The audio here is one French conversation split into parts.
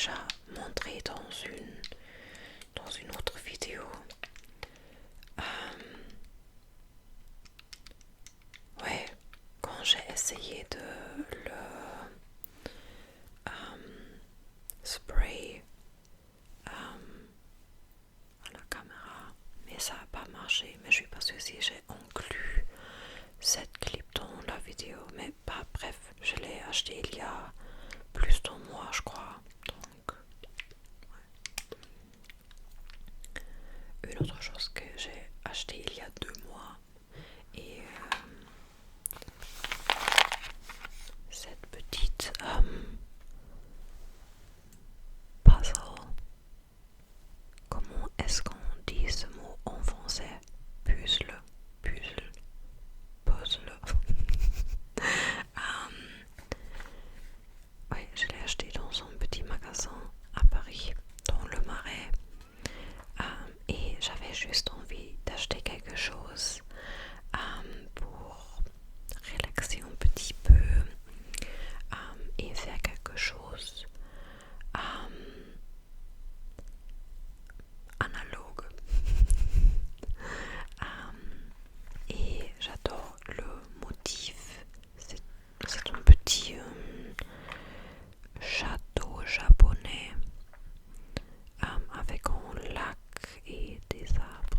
déjà montré dans une autre vidéo. Ouais, quand j'ai essayé de le spray à la caméra, mais ça n'a pas marché. Mais je suis pas sûre si j'ai inclus cette clip dans la vidéo. Mais bah, bref, je l'ai acheté il y a plus d'un mois, je crois. Donc, ouais. Une autre chose que j'ai acheté il y a 2 mois, et cette petite puzzle. Comment est-ce qu'on dit ce mot en français? Puzzle, puzzle, puzzle. Ouais, je l'ai acheté dans un petit magasin à Paris, dans le Marais. Et j'avais juste envie d'acheter quelque chose pour relaxer un petit peu et faire quelque chose analogue. Et j'adore le motif. C'est un petit château japonais avec un lac et des arbres.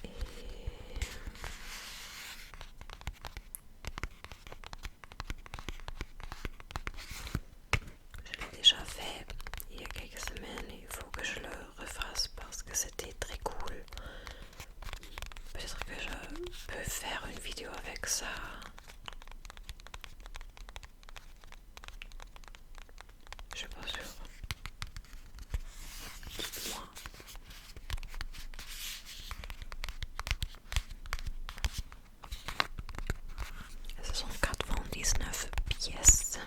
Et je l'ai déjà fait il y a quelques semaines et il faut que je le refasse parce que c'était très cool. Peut-être que je peux faire une vidéo avec ça. Je suis pas sûre. Dites-moi. Ce sont 99 pièces.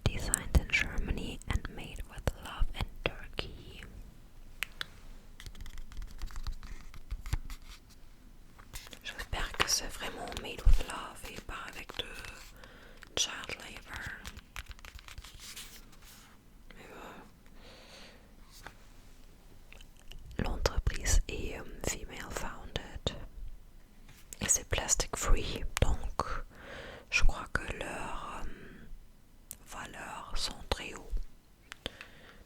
Designed in Germany and made with love in Turkey. J'espère que c'est vraiment made with love et pas avec de child labor. Mais l'entreprise est female founded et c'est plastic free, donc je crois que leurs valeurs sont très hautes.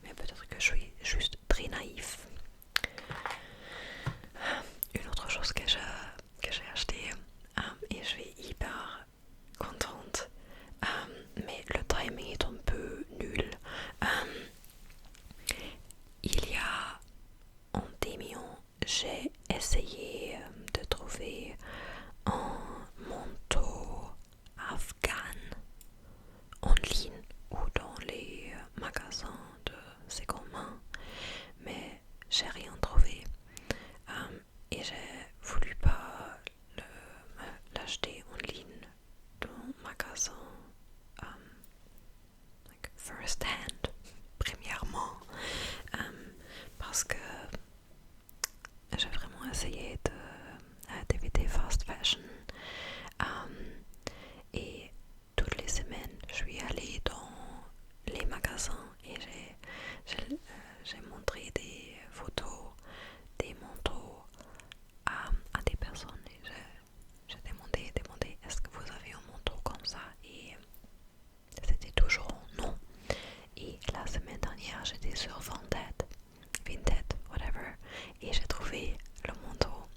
Mais peut-être que je suis juste très naïf. Une autre chose que j'ai acheté et je suis hyper contente, mais le timing est un peu nul. Il y a en démiant, j'ai essayé de trouver un manteau afghan en ligne ou dans les magasins de seconde main, mais j'ai rien trouvé. Et j'ai voulu pas l'acheter en ligne dans un magasin like first hand, premièrement, parce que j'ai vraiment essayé d'éviter fast fashion et toutes les semaines je suis allée dans les magasins et j'ai montré des photos des manteaux à des personnes et j'ai demandé est-ce que vous avez un manteau comme ça et c'était toujours non. Et la semaine dernière j'étais sur Vinted, whatever, et j'ai trouvé le manteau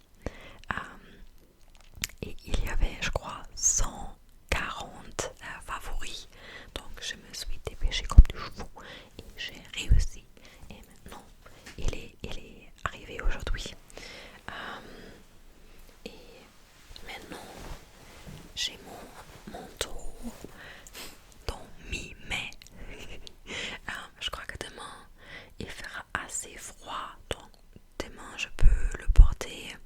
et il y avait je crois 140 favoris, donc je me suis dépêchée comme du fou et j'ai réussi et maintenant il est arrivé aujourd'hui. Et maintenant j'ai mon manteau dans mi-mai. Je crois que demain il fera assez froid, donc demain je peux le porter.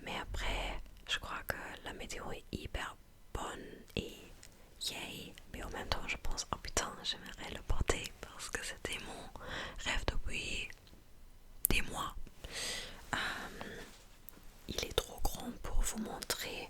Mais après, je crois que la météo est hyper bonne et yay. Mais en même temps, je pense, oh putain, j'aimerais le porter parce que c'était mon rêve depuis des mois. Il est trop grand pour vous montrer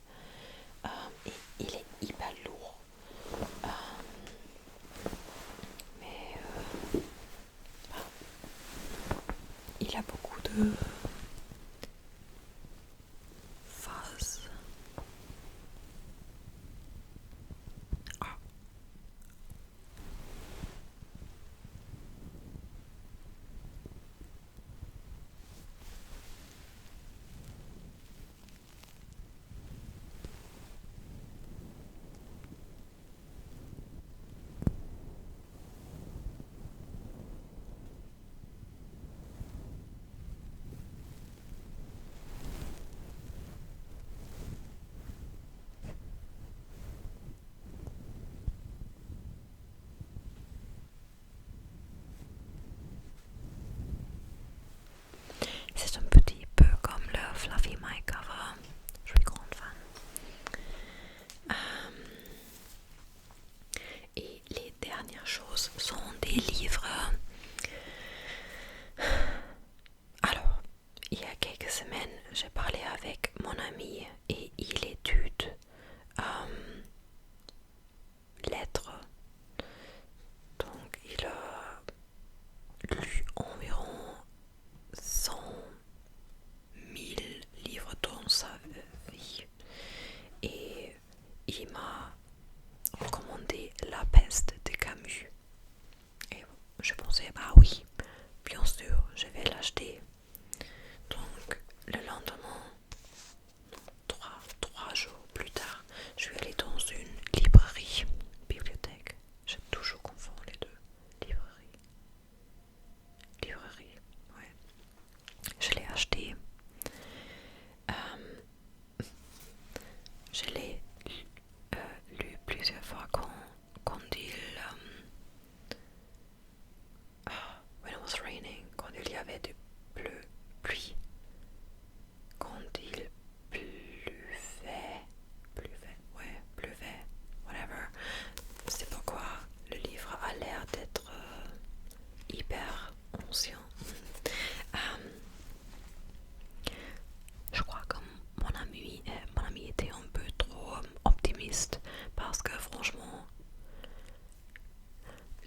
parce que franchement,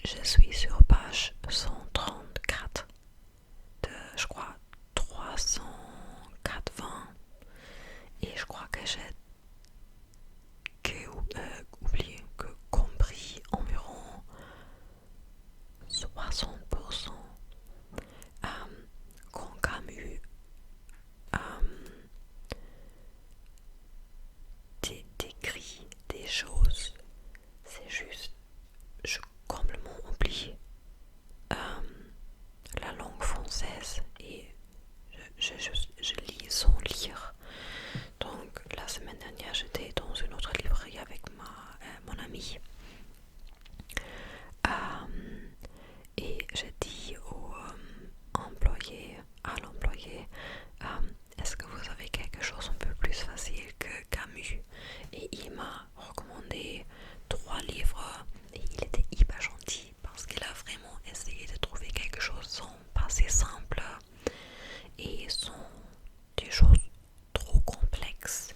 je suis sur page 134 de, je crois, 380 et je crois que j'ai oublié, que compris environ 60% quand Camus décrit des choses. C'est juste, je complètement oublie la langue française et je lis sans lire. Donc la semaine dernière j'étais dans une autre librairie avec mon ami et j'ai dit à l'employé, est-ce que vous avez quelque chose un peu plus facile que Camus? Et il m'a recommandé 3 livres et il était hyper gentil parce qu'il a vraiment essayé de trouver quelque chose sans passer simple et sans des choses trop complexes.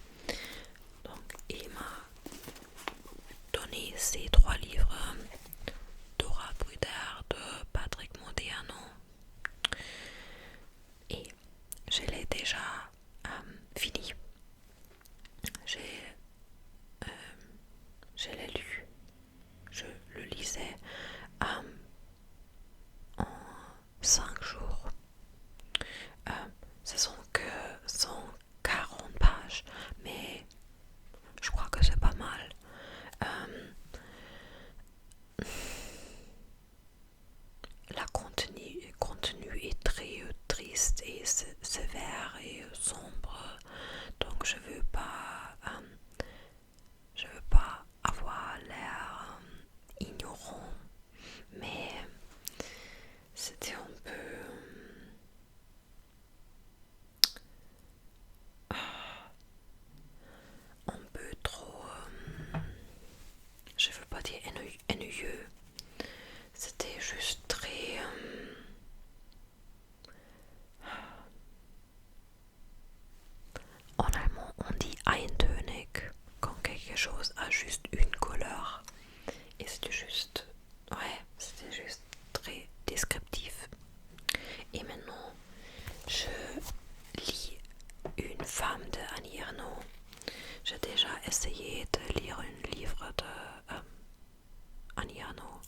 Donc il m'a donné ces 3 livres, Dora Bruder de Patrick Modiano, et je l'ai déjà fini. Je l'ai lu, je le lisais en 5 jours. Ce sont que 140 pages, mais je crois que c'est pas mal. La contenu est très triste et sévère et sombre, donc je veux pas avoir l'air ignorant, mais c'était un peu trop, je veux pas dire ennuyeux. C'était juste très en allemand on dit eintönig quand quelque chose a juste une couleur, et c'était juste très descriptif. Et maintenant je lis Une femme de Annie Ernaux. J'ai déjà essayé de lire un livre de Annie Ernaux,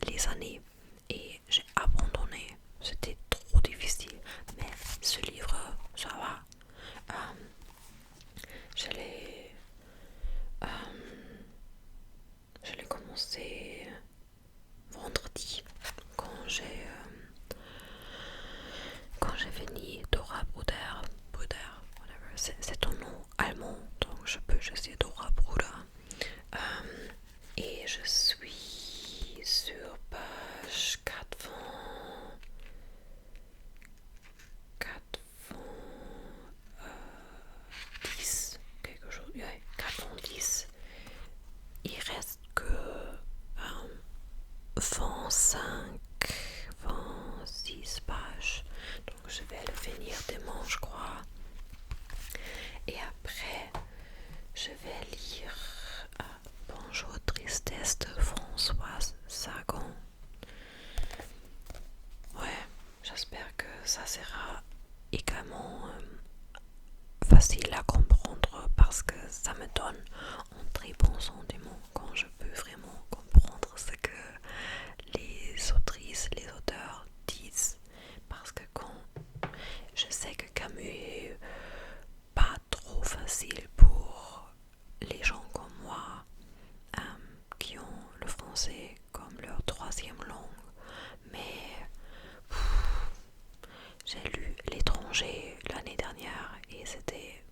Les années, et j'ai abandonné. C'était trop difficile, mais ce livre, ça va. Je l'ai commencé vendredi quand j'ai fini Dora Bruder, whatever. C'est un nom allemand, donc je peux juste dire Dora Bruder. Et je suis sur page 410, quelque chose, ouais, 410. Il reste que 25, 26 pages, donc je vais le finir demain, je crois. Et après, je vais lire Bonjour Tristesse de Françoise Sagan. Ouais, j'espère que ça sera également facile à comprendre parce que ça me donne un très bon sentiment quand je peux vraiment comprendre ce que les autrices, les auteurs disent. Parce que quand je sais que Camus est pas trop facile pour les gens comme moi qui ont le français comme leur 3e langue, mais j'ai lu L'étranger l'année dernière et c'était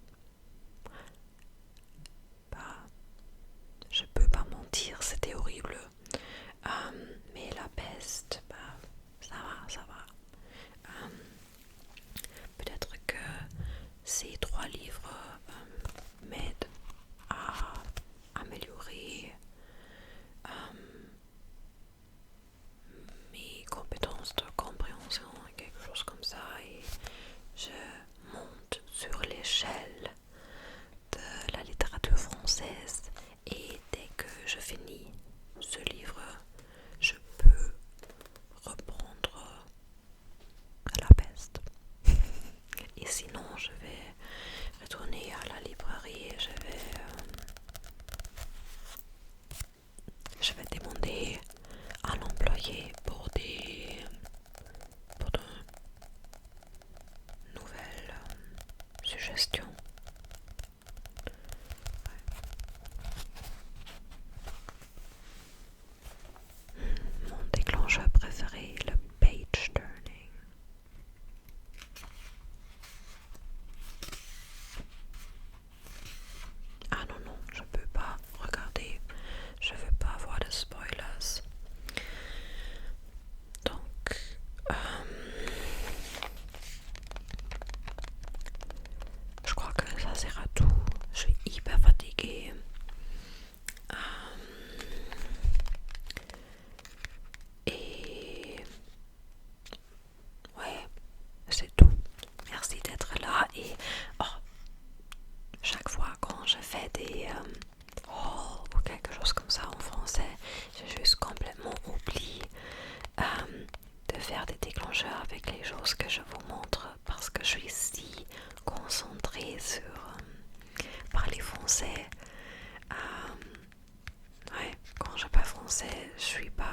français, je suis pas